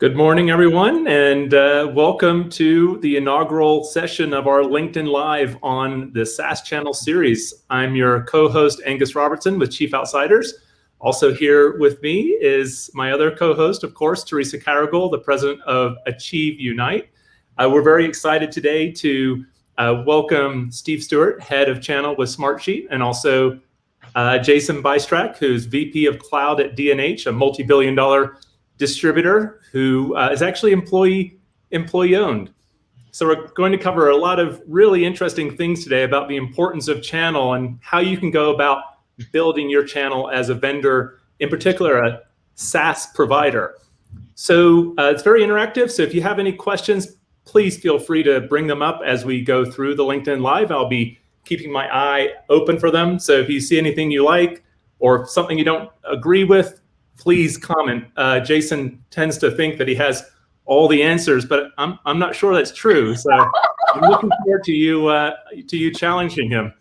Good morning, everyone, and welcome to the inaugural session of our LinkedIn Live on the SaaS channel series. I'm your co-host, Angus Robertson with Chief Outsiders. Also here with me is my other co-host, of course, Teresa Carrigal, the president of AchieveUnite. We're very excited today to welcome Steve Stewart, head of channel with Smartsheet, and also Jason Bystrak, who's VP of Cloud at D&H, a multi-billion-dollar distributor who is actually employee owned. So we're going to cover a lot of really interesting things today about the importance of channel and how you can go about building your channel as a vendor, in particular a SaaS provider. So it's very interactive. So if you have any questions, please feel free to bring them up as we go through the LinkedIn Live. I'll be keeping my eye open for them. So if you see anything you like or something you don't agree with, please comment. Jason tends to think that he has all the answers, but I'm not sure that's true. So I'm looking forward to you challenging him.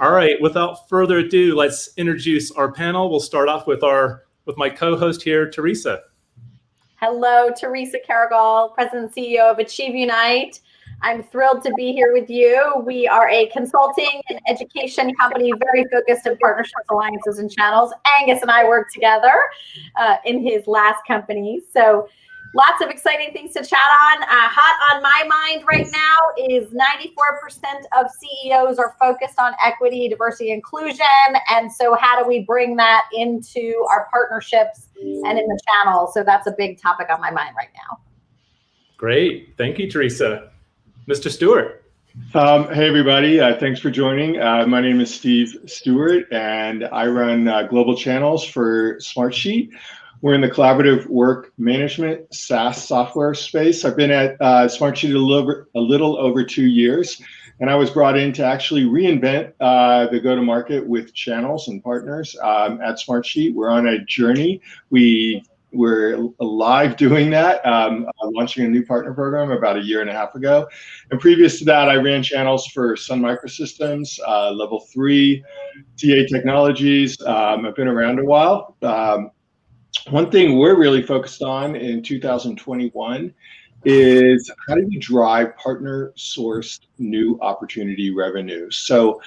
All right, without further ado, let's introduce our panel. We'll start off with my co-host here, Teresa. Hello, Teresa Carrigal, President and CEO of AchieveUnite. I'm thrilled to be here with you. We are a consulting and education company very focused on partnerships, alliances, and channels. Angus and I worked together in his last company. So lots of exciting things to chat on. Hot on my mind right now is 94% of CEOs are focused on equity, diversity, inclusion. And so how do we bring that into our partnerships and in the channel? So that's a big topic on my mind right now. Great. Thank you, Teresa. Mr. Stewart. Hey, everybody. Thanks for joining. My name is Steve Stewart, and I run global channels for Smartsheet. We're in the collaborative work management SaaS software space. I've been at Smartsheet a little over 2 years, and I was brought in to actually reinvent the go-to-market with channels and partners at Smartsheet. We're on a journey. We're live doing that, launching a new partner program about 1.5 years ago. And previous to that, I ran channels for Sun Microsystems, Level 3, TA Technologies. I've been around a while. One thing we're really focused on in 2021 is how do we drive partner-sourced new opportunity revenue? So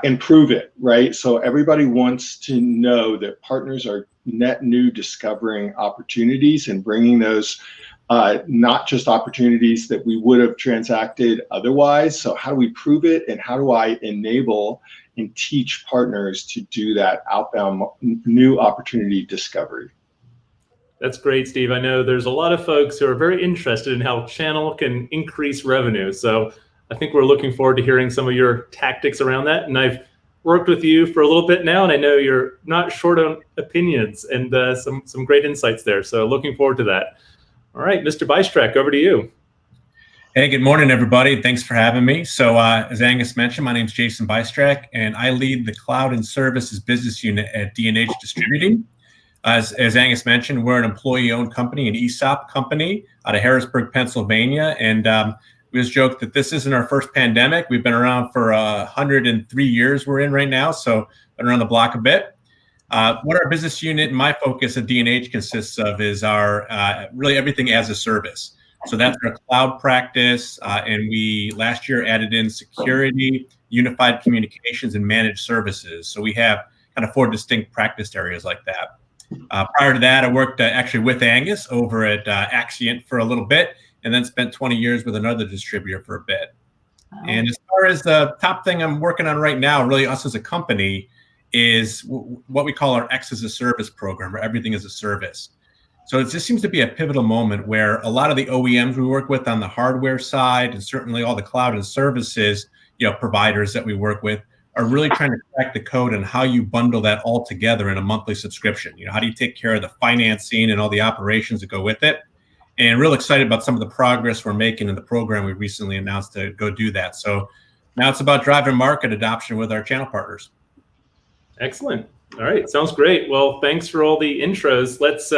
improve it, right? So everybody wants to know that partners are net new discovering opportunities and bringing those not just opportunities that we would have transacted otherwise. So how do we prove it, and how do I enable and teach partners to do that outbound new opportunity discovery? That's great, Steve. I know there's a lot of folks who are very interested in how channel can increase revenue. So I think we're looking forward to hearing some of your tactics around that. And I've worked with you for a little bit now, and I know you're not short on opinions and some great insights there. So looking forward to that. All right, Mr. Bystrak, over to you. Hey, good morning, everybody. Thanks for having me. So as Angus mentioned, my name is Jason Bystrak, and I lead the Cloud and Services Business Unit at D&H Distributing. As Angus mentioned, we're an employee-owned company, an ESOP company out of Harrisburg, Pennsylvania. And we just joked that this isn't our first pandemic. We've been around for 103 years we're in right now, so been around the block a bit. What our business unit and my focus at D&H consists of is our really everything as a service. So that's our cloud practice, and we last year added in security, unified communications, and managed services. So we have kind of 4 distinct practice areas like that. Prior to that, I worked actually with Angus over at Axient for a little bit, and then spent 20 years with another distributor for a bit. Wow. And as far as the top thing I'm working on right now, really us as a company, is what we call our X as a Service program, or everything as a service. So it just seems to be a pivotal moment where a lot of the OEMs we work with on the hardware side, and certainly all the cloud and services, providers that we work with, are really trying to crack the code on how you bundle that all together in a monthly subscription. How do you take care of the financing and all the operations that go with it? And real excited about some of the progress we're making in the program we recently announced to go do that. So now it's about driving market adoption with our channel partners. Excellent. All right, sounds great. Well, thanks for all the intros. Let's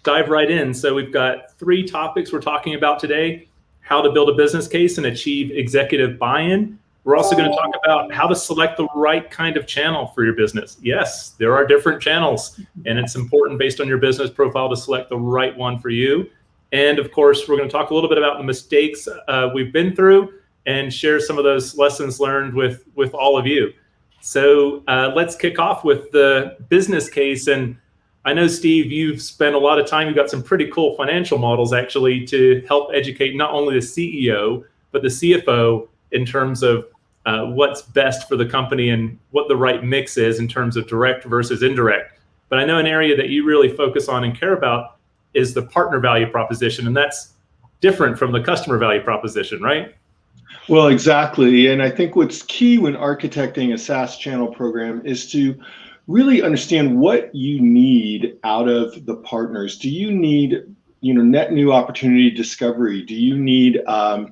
dive right in. So we've got 3 topics we're talking about today: how to build a business case and achieve executive buy-in. We're also going to talk about how to select the right kind of channel for your business. Yes, there are different channels, and it's important based on your business profile to select the right one for you. And of course, we're going to talk a little bit about the mistakes we've been through and share some of those lessons learned with all of you. So let's kick off with the business case. And I know, Steve, you've spent a lot of time, you've got some pretty cool financial models actually to help educate not only the CEO, but the CFO in terms of what's best for the company and what the right mix is in terms of direct versus indirect. But I know an area that you really focus on and care about is the partner value proposition, and that's different from the customer value proposition, right? Well, exactly. And I think what's key when architecting a SaaS channel program is to really understand what you need out of the partners. Do you need, net new opportunity discovery? Do you need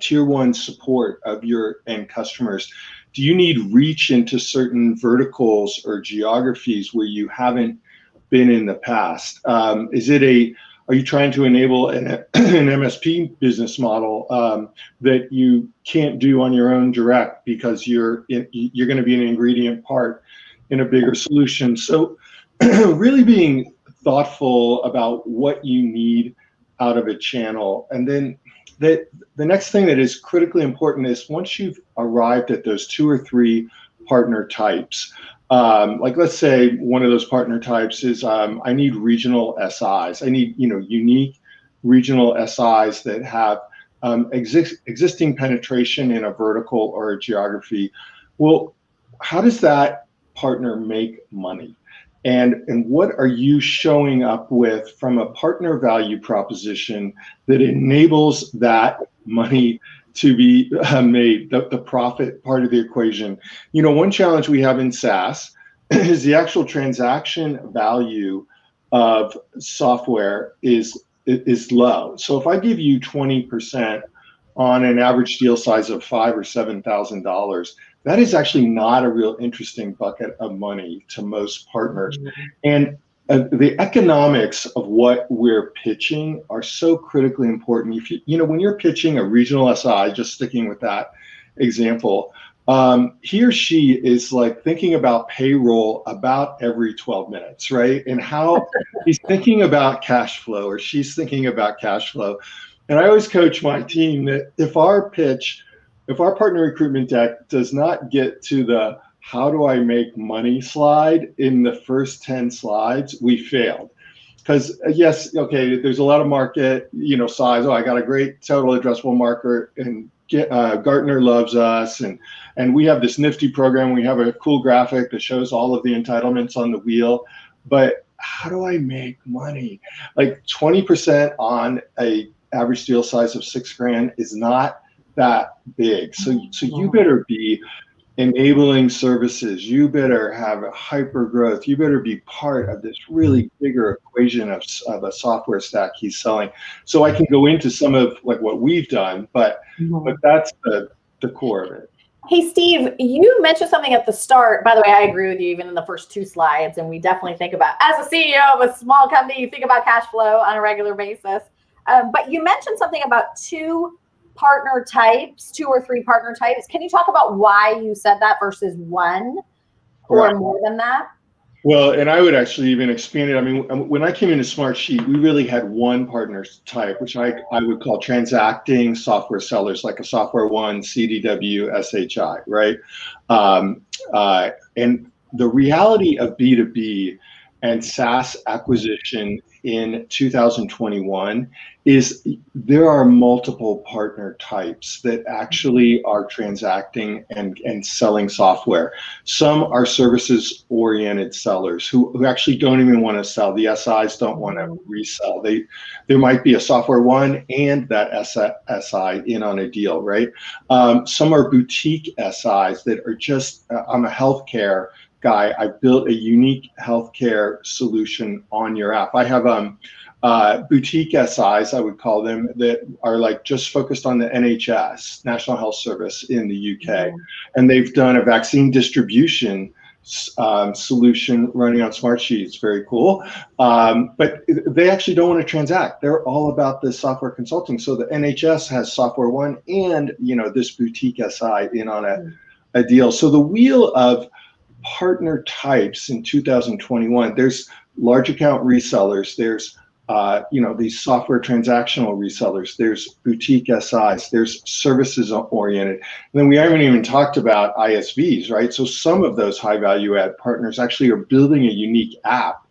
tier one support of your end customers? Do you need reach into certain verticals or geographies where you haven't been in the past? Are you trying to enable an MSP business model that you can't do on your own direct because you're going to be an ingredient part in a bigger solution? So really being thoughtful about what you need out of a channel. And then the next thing that is critically important is once you've arrived at those 2 or 3 partner types, like let's say one of those partner types is I need regional SIs. I need unique regional SIs that have existing penetration in a vertical or a geography. Well, how does that partner make money? And what are you showing up with from a partner value proposition that enables that money to be made, the profit part of the equation? One challenge we have in SaaS is the actual transaction value of software is low. So if I give you 20% on an average deal size of $5,000 or $7,000, that is actually not a real interesting bucket of money to most partners. And the economics of what we're pitching are so critically important. If when you're pitching a regional SI, just sticking with that example, he or she is like thinking about payroll about every 12 minutes, right? And how he's thinking about cash flow or she's thinking about cash flow. And I always coach my team that if our partner recruitment deck does not get to the how do I make money slide in the first 10 slides, we failed. Because yes, okay, there's a lot of market, size. Oh, I got a great total addressable market, and Gartner loves us, and we have this nifty program. We have a cool graphic that shows all of the entitlements on the wheel. But how do I make money? Like 20% on a average deal size of $6,000 is not that big. So you better be enabling services. You better have a hyper growth. You better be part of this really bigger equation of a software stack he's selling. So I can go into some of like what we've done, but that's the core of it. Hey, Steve, you mentioned something at the start. By the way, I agree with you even in the first 2 slides. And we definitely think about, as a CEO of a small company, you think about cash flow on a regular basis. But you mentioned something about 2 partner types, 2 or 3 partner types. Can you talk about why you said that versus 1 or more than that? Well, and I would actually even expand it. I mean, when I came into Smartsheet, we really had 1 partner type, which I would call transacting software sellers, like a Software One, CDW, SHI, right? And the reality of B2B and SaaS acquisition in 2021 is there are multiple partner types that actually are transacting and selling software. Some are services-oriented sellers who actually don't even want to sell. The SIs don't want to resell. There might be a Software One and that SI in on a deal, right? Some are boutique SIs that are just, I'm a healthcare guy. I built a unique healthcare solution on your app. I have boutique SIs, I would call them, that are like just focused on the NHS, National Health Service in the UK. And they've done a vaccine distribution solution running on Smartsheet. It's very cool. But they actually don't want to transact. They're all about the software consulting. So the NHS has Software One and this boutique SI in on a deal. So the wheel of partner types in 2021, there's large account resellers, there's these software transactional resellers, there's boutique SIs, there's services oriented. And then we haven't even talked about ISVs, right? So some of those high value add partners actually are building a unique app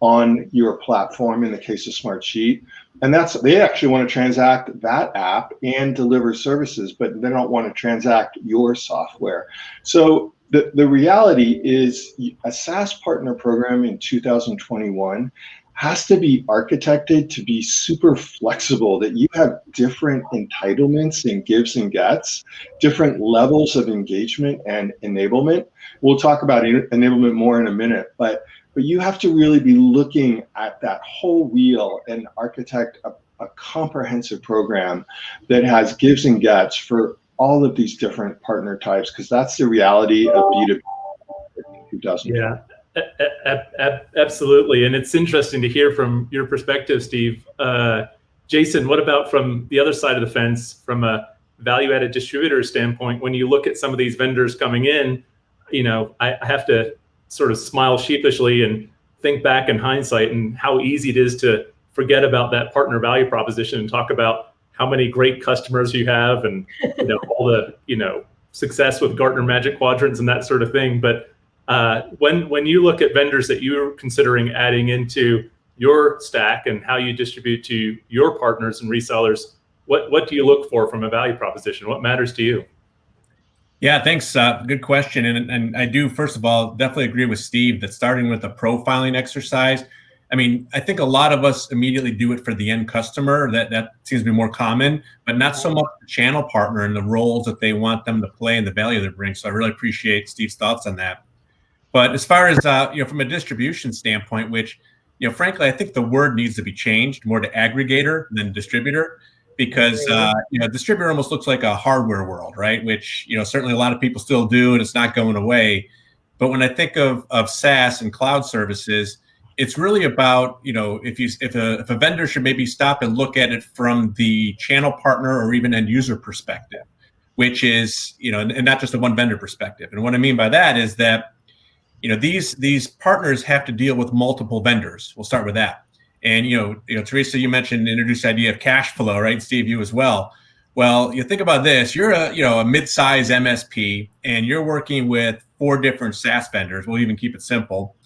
on your platform in the case of Smartsheet. And they actually want to transact that app and deliver services, but they don't want to transact your software. So the reality is a SaaS partner program in 2021 has to be architected to be super flexible, that you have different entitlements and gives and gets, different levels of engagement and enablement. We'll talk about enablement more in a minute, but you have to really be looking at that whole wheel and architect a comprehensive program that has gives and gets for all of these different partner types, because that's the reality of B2B in 2020. Yeah. Absolutely. And it's interesting to hear from your perspective, Steve. Jason, what about from the other side of the fence, from a value-added distributor standpoint? When you look at some of these vendors coming in, I have to sort of smile sheepishly and think back in hindsight and how easy it is to forget about that partner value proposition and talk about how many great customers you have and all the success with Gartner Magic Quadrants and that sort of thing. But when you look at vendors that you're considering adding into your stack and how you distribute to your partners and resellers, what do you look for from a value proposition? What matters to you? Yeah, thanks. Good question. And I do, first of all, definitely agree with Steve that starting with a profiling exercise, I think a lot of us immediately do it for the end customer. That seems to be more common, but not so much the channel partner and the roles that they want them to play and the value they bring. So I really appreciate Steve's thoughts on that. But as far as, from a distribution standpoint, which, frankly, I think the word needs to be changed more to aggregator than distributor, because, distributor almost looks like a hardware world, right? Which, certainly a lot of people still do, and it's not going away. But when I think of SaaS and cloud services, it's really about, if a vendor should maybe stop and look at it from the channel partner or even end user perspective, which is, and not just a one vendor perspective. And what I mean by that is that, these partners have to deal with multiple vendors. We'll start with that. And, Teresa, you mentioned, introduced the idea of cash flow, right? Steve, you as well. Well, you think about this, you're a mid-size MSP and you're working with 4 different SaaS vendors. We'll even keep it simple.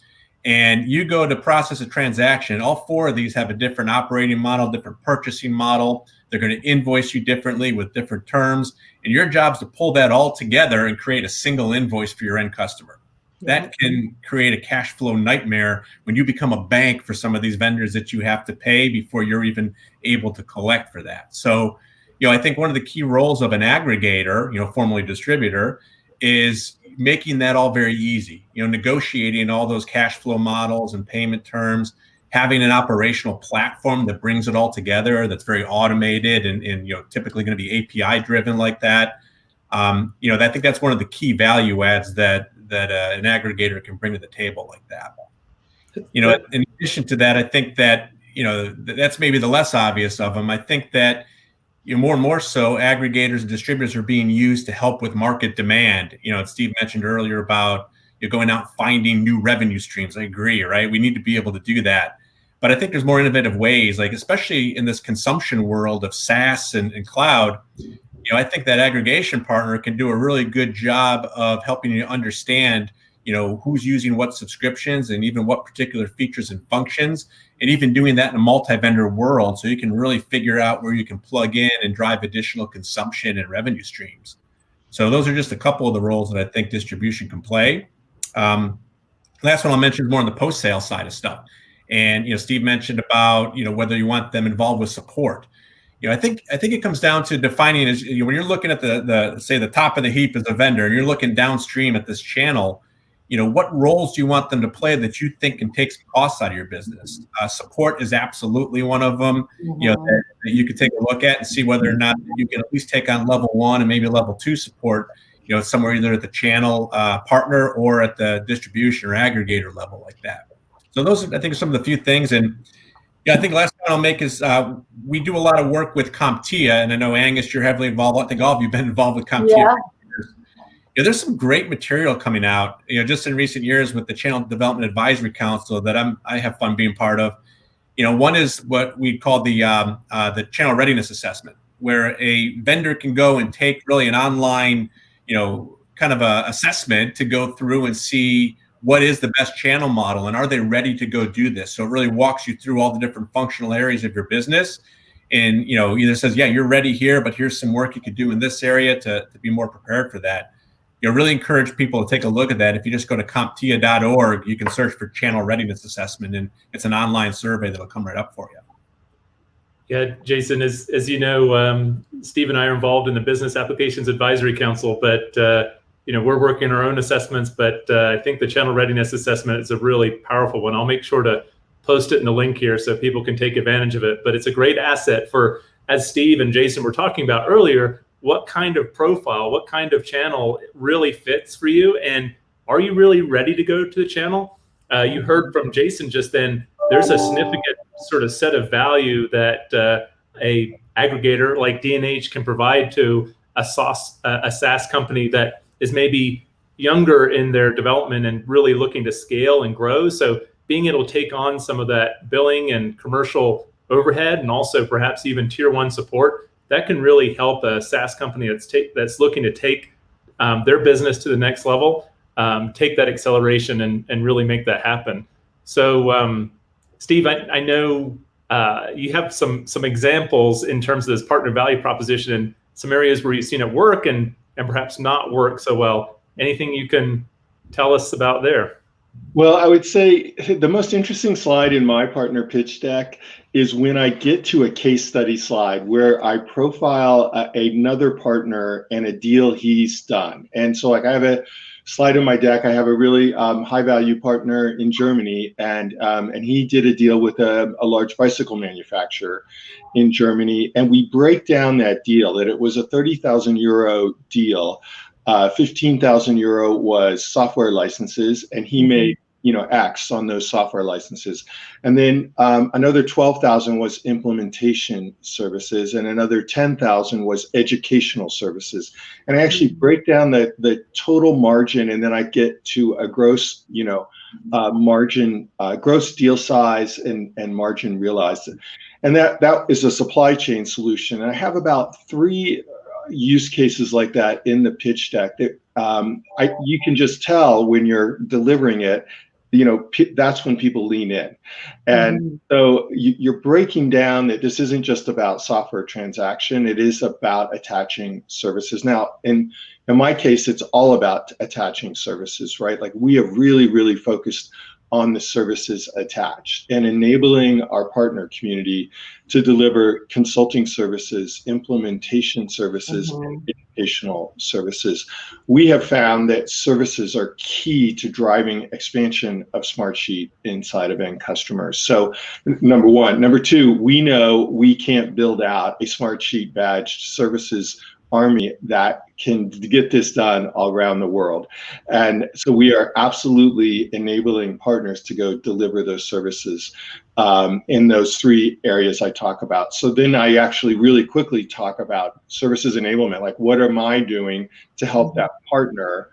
And you go to process a transaction. All 4 of these have a different operating model, different purchasing model. They're going to invoice you differently with different terms. And your job is to pull that all together and create a single invoice for your end customer. That can create a cash flow nightmare when you become a bank for some of these vendors that you have to pay before you're even able to collect for that. So, I think one of the key roles of an aggregator, formerly distributor, is making that all very easy, negotiating all those cash flow models and payment terms, having an operational platform that brings it all together, that's very automated and typically going to be API driven like that. I think that's one of the key value adds that an aggregator can bring to the table like that. In addition to that, I think that, that's maybe the less obvious of them. I think that more and more so aggregators and distributors are being used to help with market demand. Steve mentioned earlier about going out and finding new revenue streams. I agree, right? We need to be able to do that. But I think there's more innovative ways, like especially in this consumption world of SaaS and cloud, I think that aggregation partner can do a really good job of helping you understand, who's using what subscriptions and even what particular features and functions, and even doing that in a multi-vendor world. So you can really figure out where you can plug in and drive additional consumption and revenue streams. So those are just a couple of the roles that I think distribution can play. Last one I'll mention is more on the post-sale side of stuff. And, Steve mentioned about, whether you want them involved with support. I think it comes down to defining as when you're looking at the top of the heap as a vendor and you're looking downstream at this channel, what roles do you want them to play that you think can take some costs out of your business? Support is absolutely one of them, that you could take a look at and see whether or not you can at least take on level 1 and maybe level 2 support, somewhere either at the channel partner or at the distribution or aggregator level like that. So those, I think, are some of the few things. And I think the last point I'll make is we do a lot of work with CompTIA, and I know, Angus, you're heavily involved. I think all of you have been involved with CompTIA. Yeah. There's some great material coming out, just in recent years with the Channel Development Advisory Council that I have fun being part of. One is what we call the channel readiness assessment, where a vendor can go and take really an online, kind of a assessment to go through and see what is the best channel model and are they ready to go do this. So it really walks you through all the different functional areas of your business, and either says, yeah, you're ready here, but here's some work you could do in this area to be more prepared for that. Really encourage people to take a look at that. If you just go to CompTIA.org, you can search for channel readiness assessment, and it's an online survey that'll come right up for you. Yeah, Jason, as you know, Steve and I are involved in the Business Applications Advisory Council, but we're working our own assessments. But I think the channel readiness assessment is a really powerful one. I'll make sure to post it in the link here so people can take advantage of it. But it's a great asset for, as Steve and Jason were talking about earlier, what kind of profile, what kind of channel really fits for you, and are you really ready to go to the channel? You heard from Jason just then, there's a significant sort of set of value that a aggregator like D&H can provide to a SaaS company that is maybe younger in their development and really looking to scale and grow. So being able to take on some of that billing and commercial overhead, and also perhaps even tier 1 support, that can really help a SaaS company that's looking to take their business to the next level, take that acceleration and really make that happen. So, Steve, I know you have some examples in terms of this partner value proposition and some areas where you've seen it work and perhaps not work so well. Anything you can tell us about there? Well, I would say the most interesting slide in my partner pitch deck is when I get to a case study slide where I profile another partner and a deal he's done. And so like I have a slide in my deck, I have a really high value partner in Germany, and he did a deal with a large bicycle manufacturer in Germany. And we break down that deal, that it was a 30,000 euro deal. 15,000 euro was software licenses, and he made X on those software licenses. And then another 12,000 was implementation services, and another 10,000 was educational services. And I actually break down the total margin, and then I get to a gross, margin, gross deal size and margin realized. And that is a supply chain solution. And I have about 3 use cases like that in the pitch deck that you can just tell when you're delivering it, that's when people lean in. And so you're breaking down that this isn't just about software transaction, it is about attaching services. Now, in my case, it's all about attaching services, right? Like we have really, really focused on the services attached and enabling our partner community to deliver consulting services, implementation services, and educational services. We have found that services are key to driving expansion of Smartsheet inside of end customers. So number one. Number two, we know we can't build out a Smartsheet badged services army that can get this done all around the world. And so we are absolutely enabling partners to go deliver those services in those 3 areas I talk about. So then I actually really quickly talk about services enablement, like what am I doing to help that partner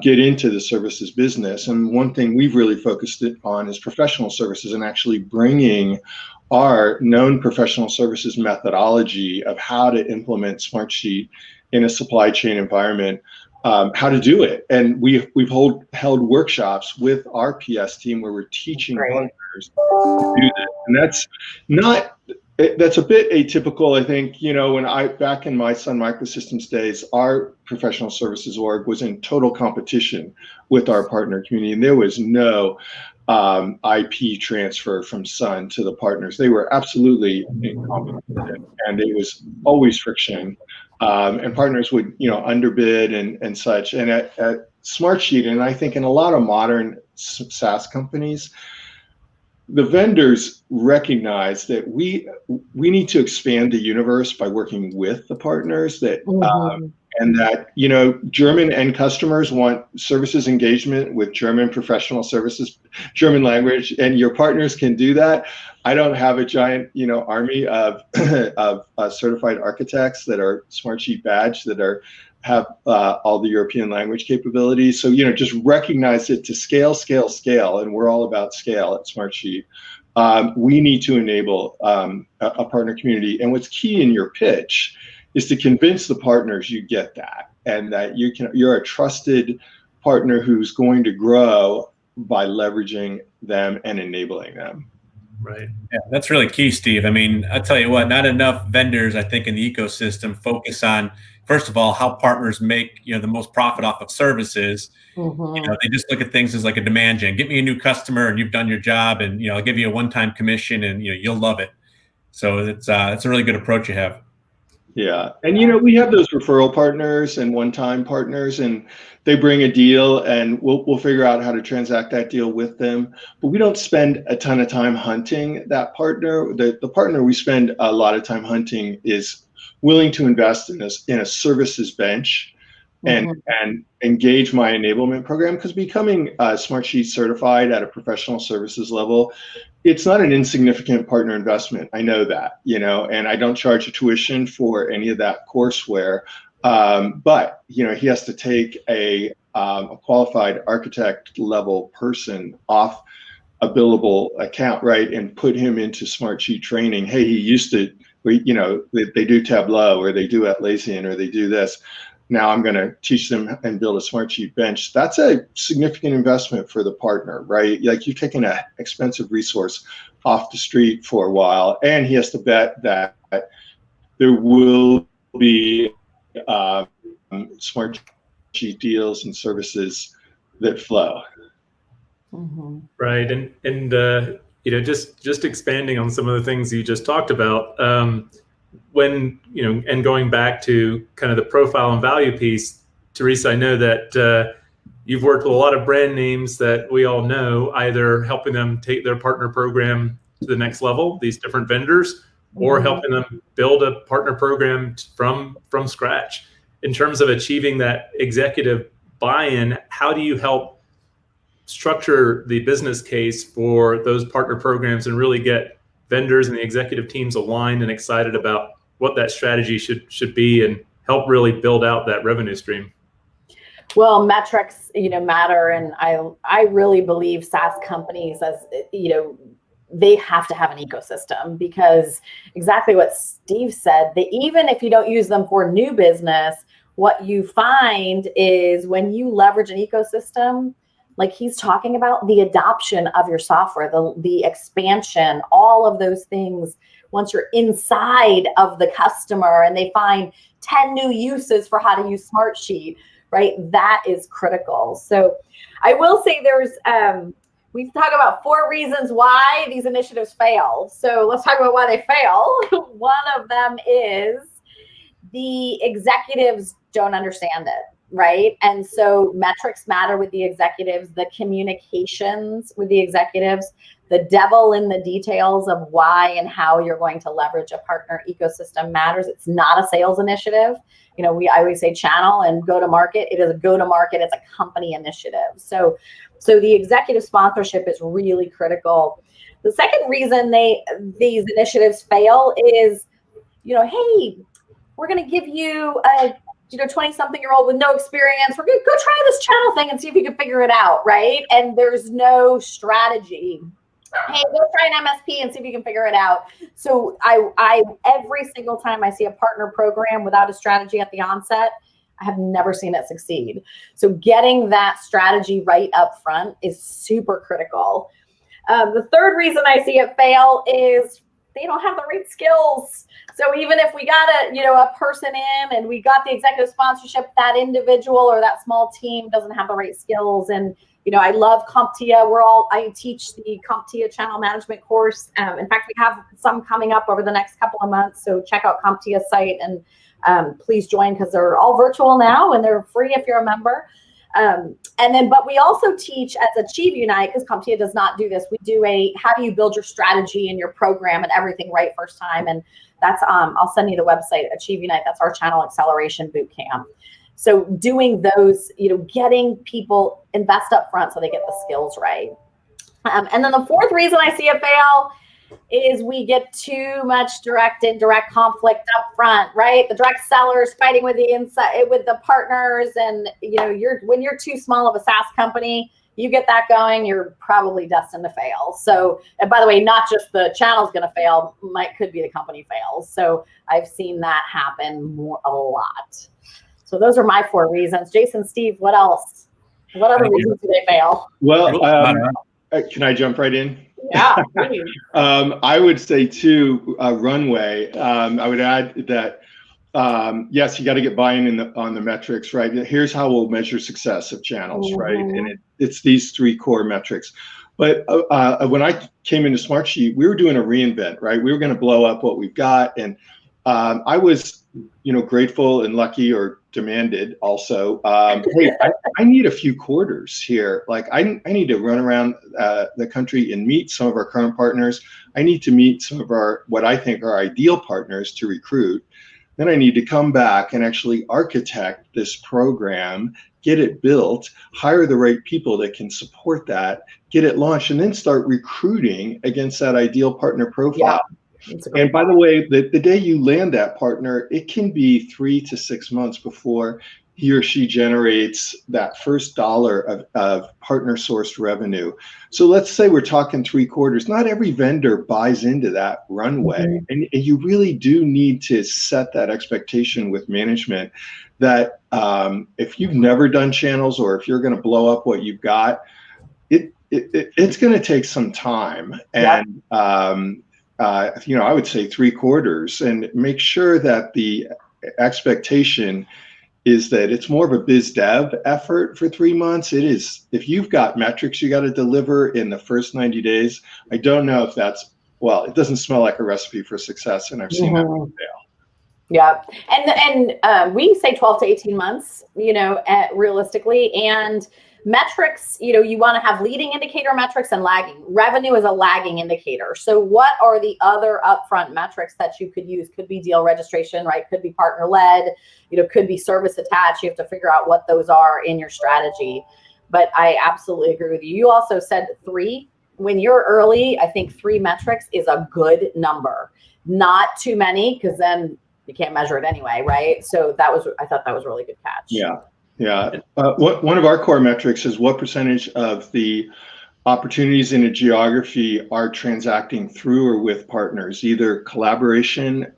get into the services business. And one thing we've really focused on is professional services, and actually bringing our known professional services methodology of how to implement Smartsheet in a supply chain environment, how to do it. And we've held workshops with our PS team where we're teaching partners to do that. And that's a bit atypical, I think. When back in my Sun Microsystems days, our professional services org was in total competition with our partner community, and there was no IP transfer from Sun to the partners. They were absolutely in competition, and it was always friction. And partners would, underbid and such. And at Smartsheet, and I think in a lot of modern SaaS companies, the vendors recognize that we need to expand the universe by working with the partners, that and that German end customers want services engagement with German professional services, German language, and your partners can do that. I don't have a giant army of certified architects that are Smartsheet badged that have all the European language capabilities. So just recognize it to scale, and we're all about scale at Smartsheet. we need to enable a partner community. And what's key in your pitch is to convince the partners you get that, and that you're a trusted partner who's going to grow by leveraging them and enabling them. Right. Yeah, that's really key, Steve. I mean, I tell you what, not enough vendors, I think, in the ecosystem focus on, first of all, how partners make, the most profit off of services. Mm-hmm. They just look at things as like a demand gen. Get me a new customer and you've done your job, and I'll give you a one-time commission, and you'll love it. So it's a really good approach you have. Yeah, and we have those referral partners and one-time partners, and they bring a deal, and we'll figure out how to transact that deal with them. But we don't spend a ton of time hunting that partner. The partner we spend a lot of time hunting is willing to invest in a services bench and engage my enablement program, because becoming Smartsheet certified at a professional services level, it's not an insignificant partner investment. I know that, and I don't charge a tuition for any of that courseware. But he has to take a qualified architect level person off a billable account, right, and put him into Smartsheet training. Hey, he used to, they do Tableau, or they do Atlassian, or they do this. Now I'm going to teach them and build a Smartsheet bench. That's a significant investment for the partner, right? Like, you've taken an expensive resource off the street for a while, and he has to bet that there will be Smartsheet deals and services that flow. Mm-hmm. Right. And just expanding on some of the things you just talked about, when, and going back to kind of the profile and value piece, Teresa, I know that you've worked with a lot of brand names that we all know, either helping them take their partner program to the next level, these different vendors, or helping them build a partner program from scratch. In terms of achieving that executive buy-in, how do you help structure the business case for those partner programs and really get vendors and the executive teams aligned and excited about what that strategy should be, and help really build out that revenue stream? Well, metrics, matter, and I really believe SaaS companies, as they have to have an ecosystem, because exactly what Steve said, that even if you don't use them for new business, what you find is when you leverage an ecosystem, like he's talking about, the adoption of your software, the expansion, all of those things, once you're inside of the customer and they find 10 new uses for how to use Smartsheet, right? That is critical. So I will say we talk about 4 reasons why these initiatives fail. So let's talk about why they fail. One of them is the executives don't understand it. Right. And so metrics matter with the executives, the communications with the executives, the devil in the details of why and how you're going to leverage a partner ecosystem matters. It's not a sales initiative. I always say channel and go to market. It is a go to market. It's a company initiative. So the executive sponsorship is really critical. The second reason these initiatives fail is, hey, we're going to give you a 20-something-year-old with no experience. We're going to go try this channel thing and see if you can figure it out, right? And there's no strategy. Hey, go try an MSP and see if you can figure it out. So I every single time I see a partner program without a strategy at the onset, I have never seen it succeed. So getting that strategy right up front is super critical. The third reason I see it fail is they don't have the right skills. So even if we got a person in and we got the executive sponsorship, that individual or that small team doesn't have the right skills. And I love CompTIA. I teach the CompTIA channel management course. In fact, we have some coming up over the next couple of months. So check out CompTIA's site and please join, because they're all virtual now and they're free if you're a member. But we also teach as AchieveUnite, because CompTIA does not do this. We do how do you build your strategy and your program and everything right first time. And that's, I'll send you the website, AchieveUnite. That's our channel acceleration boot camp. So doing those, getting people invest up front so they get the skills right. And then the fourth reason I see it fail is we get too much direct indirect conflict up front, right? The direct sellers fighting with the partners, and when you're too small of a SaaS company, you get that going, you're probably destined to fail. So, and by the way, not just the channel's going to fail, could be the company fails. So I've seen that happen a lot. So those are my 4 reasons. Jason, Steve, what else? What other reasons do they fail? Well, can I jump right in? Yeah, please. I would say too, runway. I would add that yes, you got to get buy-in on the metrics, right? Here's how we'll measure success of channels, right? And it's these 3 core metrics. But when I came into Smartsheet, we were doing a reinvent, right? We were going to blow up what we've got, and I was, grateful and lucky, or demanded also. Hey, I need a few quarters here. Like I need to run around the country and meet some of our current partners. I need to meet some of what I think are ideal partners to recruit. Then I need to come back and actually architect this program, get it built, hire the right people that can support that, get it launched, and then start recruiting against that ideal partner profile. Yeah. And by the way, the day you land that partner, it can be 3 to 6 months before he or she generates that first dollar of partner sourced revenue. So let's say we're talking 3 quarters. Not every vendor buys into that runway. And you really do need to set that expectation with management that if you've never done channels, or if you're going to blow up what you've got, it's going to take some time. And I would say 3 quarters, and make sure that the expectation is that it's more of a biz dev effort for 3 months. It is, if you've got metrics you got to deliver in the first 90 days, I don't know if it doesn't smell like a recipe for success, and I've seen that fail. Yeah, and we say 12 to 18 months, realistically, and metrics, you want to have leading indicator metrics and lagging. Revenue is a lagging indicator. So what are the other upfront metrics that you could use? Could be deal registration, right? Could be partner led, could be service attached. You have to figure out what those are in your strategy. But I absolutely agree with you. You also said 3. When you're early, I think 3 metrics is a good number. Not too many, because then you can't measure it anyway, right? So I thought that was a really good catch. Yeah. One of our core metrics is what percentage of the opportunities in a geography are transacting through or with partners, either collaboration,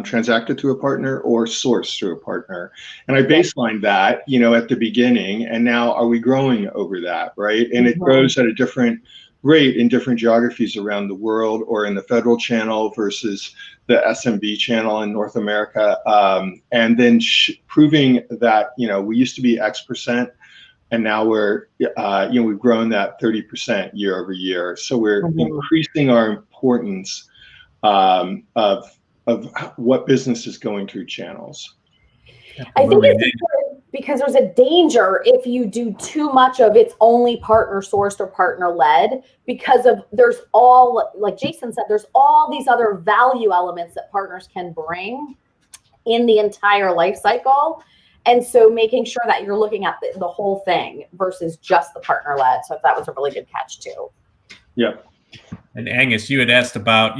transacted through a partner, or sourced through a partner. And I baseline that, at the beginning, and now are we growing over that, right? And it grows at a different rate in different geographies around the world, or in the federal channel versus the SMB channel in North America. And then proving that, we used to be X%, and now we've grown that 30% year over year. So we're increasing our importance of what business is going through channals. I think it's important because there's a danger if you do too much of it's only partner sourced or partner led, because there's all, like Jason said, there's all these other value elements that partners can bring in the entire life cycle. And so making sure that you're looking at the whole thing versus just the partner led. So that was a really good catch too. Yeah. And Angus, you had asked about,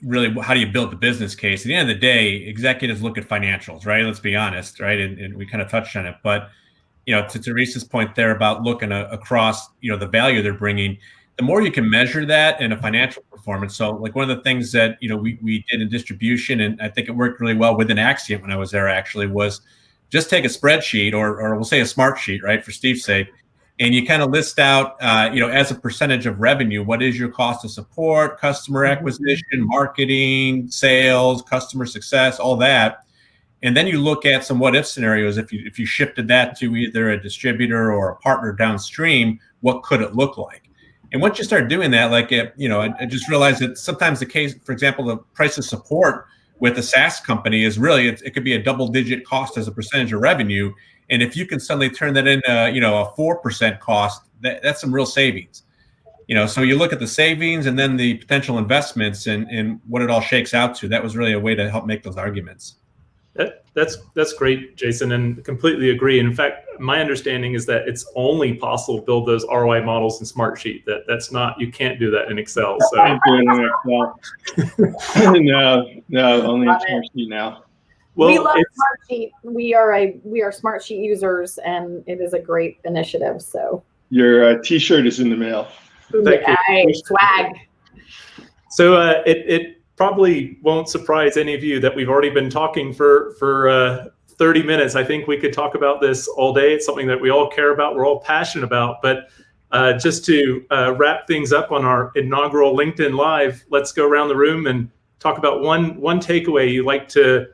really, how do you build the business case? At the end of the day, executives look at financials, right? Let's be honest, right? And we kind of touched on it, but to Teresa's point there about looking across, the value they're bringing, the more you can measure that in a financial performance. So, like, one of the things that we did in distribution, and I think it worked really well within Acxiom when I was there, actually, was just take a spreadsheet, or we'll say a Smartsheet, right, for Steve's sake, and you kind of list out, as a percentage of revenue, what is your cost of support, customer acquisition, marketing, sales, customer success, all that. And then you look at some what if scenarios. If you shifted that to either a distributor or a partner downstream, what could it look like? And once you start doing that, I just realized that sometimes the case, for example, the price of support with a SaaS company is really, it could be a double-digit cost as a percentage of revenue. And if you can suddenly turn that into, a 4% cost, that's some real savings. So you look at the savings and then the potential investments and what it all shakes out to. That was really a way to help make those arguments. That's great, Jason, and completely agree. In fact, my understanding is that it's only possible to build those ROI models in Smartsheet. That's not, you can't do that in Excel. So can't do it in Excel. No, only in Smartsheet now. Well, we love Smartsheet. We are Smartsheet users, and it is a great initiative. So Your T-shirt is in the mail. Thank you. Nice. Swag. So it probably won't surprise any of you that we've already been talking for 30 minutes. I think we could talk about this all day. It's something that we all care about, we're all passionate about. But just to wrap things up on our inaugural LinkedIn Live, let's go around the room and talk about one takeaway you like to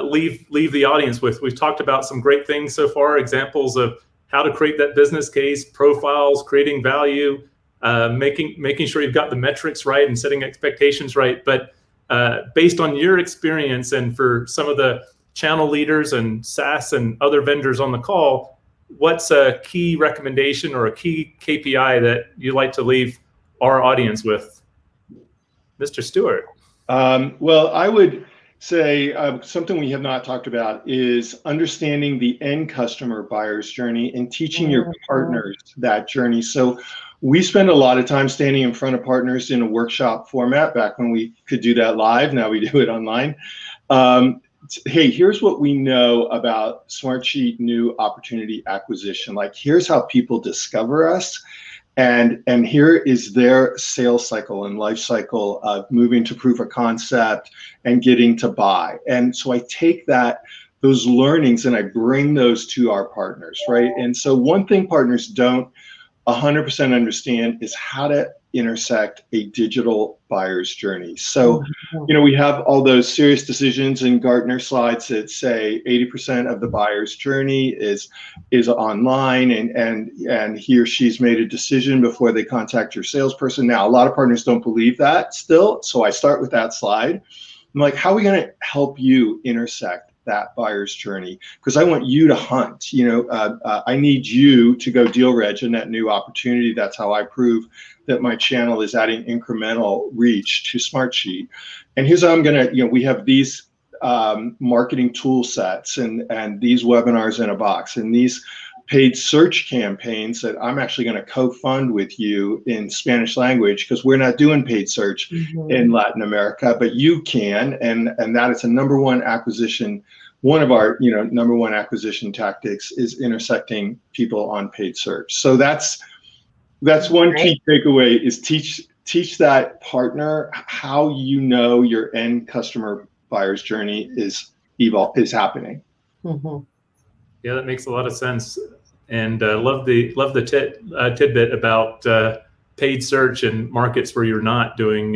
leave the audience with. We've talked about some great things so far, examples of how to create that business case, profiles, creating value, making sure you've got the metrics right and setting expectations right. But based on your experience, and for some of the channel leaders and SaaS and other vendors on the call, what's a key recommendation or a key KPI that you'd like to leave our audience with? Mr. Stewart. Well, I would say something we have not talked about is understanding the end customer buyer's journey and teaching your partners that journey. So we spend a lot of time standing in front of partners in a workshop format back when we could do that live. Now we do it online. Hey, here's what we know about Smartsheet new opportunity acquisition. Like, here's how people discover us. And here is their sales cycle and life cycle of moving to proof of concept and getting to buy. And so I take those learnings and I bring those to our partners, right? And so one thing partners don't 100% understand is how to intersect a digital buyer's journey. So, we have all those serious decisions in Gartner slides that say 80% of the buyer's journey is online, and he or she's made a decision before they contact your salesperson. Now, a lot of partners don't believe that still, so I start with that slide. I'm like, how are we going to help you intersect that buyer's journey? Because I want you to hunt. I need you to go deal reg in that new opportunity. That's how I prove that my channel is adding incremental reach to Smartsheet. And here's how I'm gonna, we have these marketing tool sets and these webinars in a box and these paid search campaigns that I'm actually going to co-fund with you in Spanish language, because we're not doing paid search in Latin America, but you can, and that is a number one acquisition. One of our number one acquisition tactics is intersecting people on paid search. So that's one key takeaway, is teach that partner how your end customer buyer's journey is happening. Yeah, that makes a lot of sense, and love the tidbit about paid search in markets where you're not doing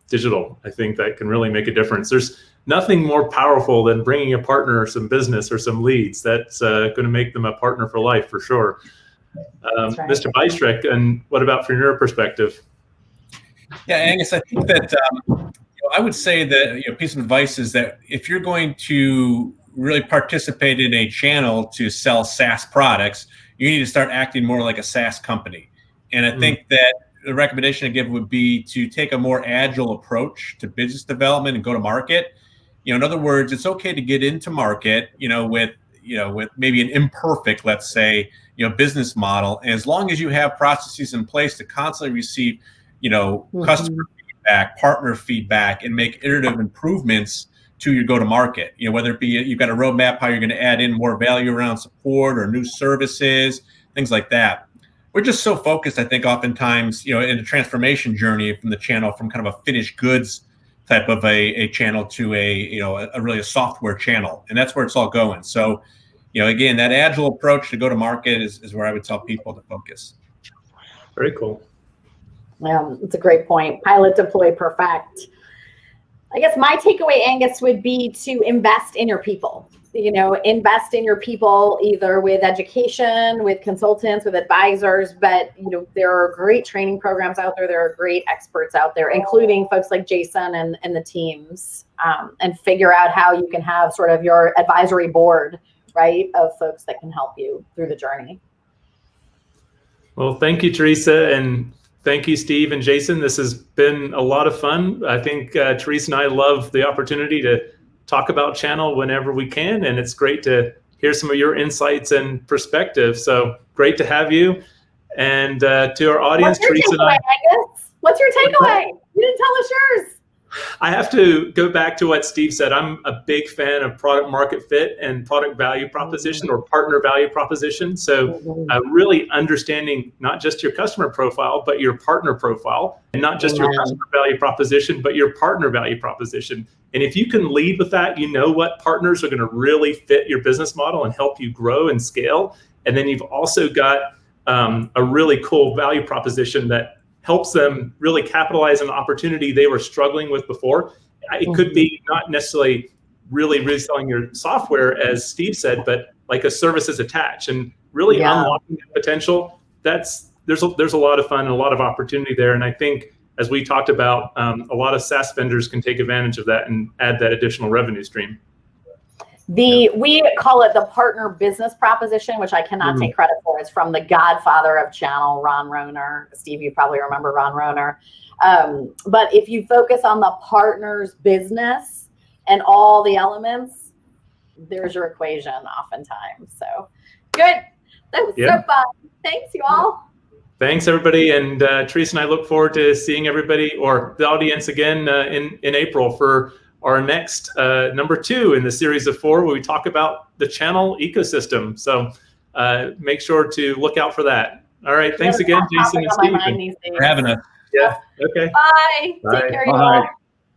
digital. I think that can really make a difference. There's nothing more powerful than bringing a partner some business or some leads. That's going to make them a partner for life, for sure. Right. Mr. Bystrick, and what about from your perspective? Yeah, Angus, I think that I would say that a piece of advice is that if you're going to really participate in a channel to sell SaaS products, you need to start acting more like a SaaS company. And I think that the recommendation I give would be to take a more agile approach to business development and go to market. In other words, it's okay to get into market, with maybe an imperfect, let's say, business model. And as long as you have processes in place to constantly receive, customer feedback, partner feedback, and make iterative improvements to your go-to-market, whether it be you've got a roadmap, how you're going to add in more value around support or new services, things like that. We're just so focused, I think, oftentimes, in a transformation journey from the channel, from kind of a finished goods type of a channel to a really a software channel, and that's where it's all going. So, again, that agile approach to go-to-market is where I would tell people to focus. Very cool. Yeah, it's a great point. Pilot, deploy, perfect. I guess my takeaway, Angus, would be to invest in your people. Invest in your people, either with education, with consultants, with advisors. But there are great training programs out there. There are great experts out there, including folks like Jason and the teams, and figure out how you can have sort of your advisory board, right, of folks that can help you through the journey. Well, thank you, Teresa, and thank you, Steve and Jason. This has been a lot of fun. I think Teresa and I love the opportunity to talk about channel whenever we can, and it's great to hear some of your insights and perspectives. So great to have you. And to our audience, What's your Teresa takeaway, and I. Angus? What's your takeaway? You didn't tell us yours. I have to go back to what Steve said. I'm a big fan of product market fit and product value proposition or partner value proposition. So really understanding not just your customer profile, but your partner profile, and not just your customer value proposition, but your partner value proposition. And if you can lead with that, you know what partners are going to really fit your business model and help you grow and scale. And then you've also got a really cool value proposition that helps them really capitalize on an opportunity they were struggling with before. It could be not necessarily really reselling your software, as Steve said, but like a services attached and really unlocking the potential. There's a lot of fun and a lot of opportunity there. And I think, as we talked about, a lot of SaaS vendors can take advantage of that and add that additional revenue stream. We call it the partner business proposition, which I cannot take credit for. It's from the godfather of channel, Ron Rohner. Steve, you probably remember Ron Rohner. But if you focus on the partner's business and all the elements, there's your equation oftentimes. So good. That was so fun. Thanks, you all. Thanks, everybody. And Teresa and I look forward to seeing everybody or the audience again in April for our next number 2 in the series of 4, where we talk about the channel ecosystem. So make sure to look out for that. All right. Thanks again, Jason and Steve, for having us. Yeah. Okay. Bye. Bye. Take care, you all.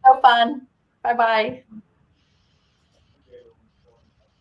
So fun. Bye-bye.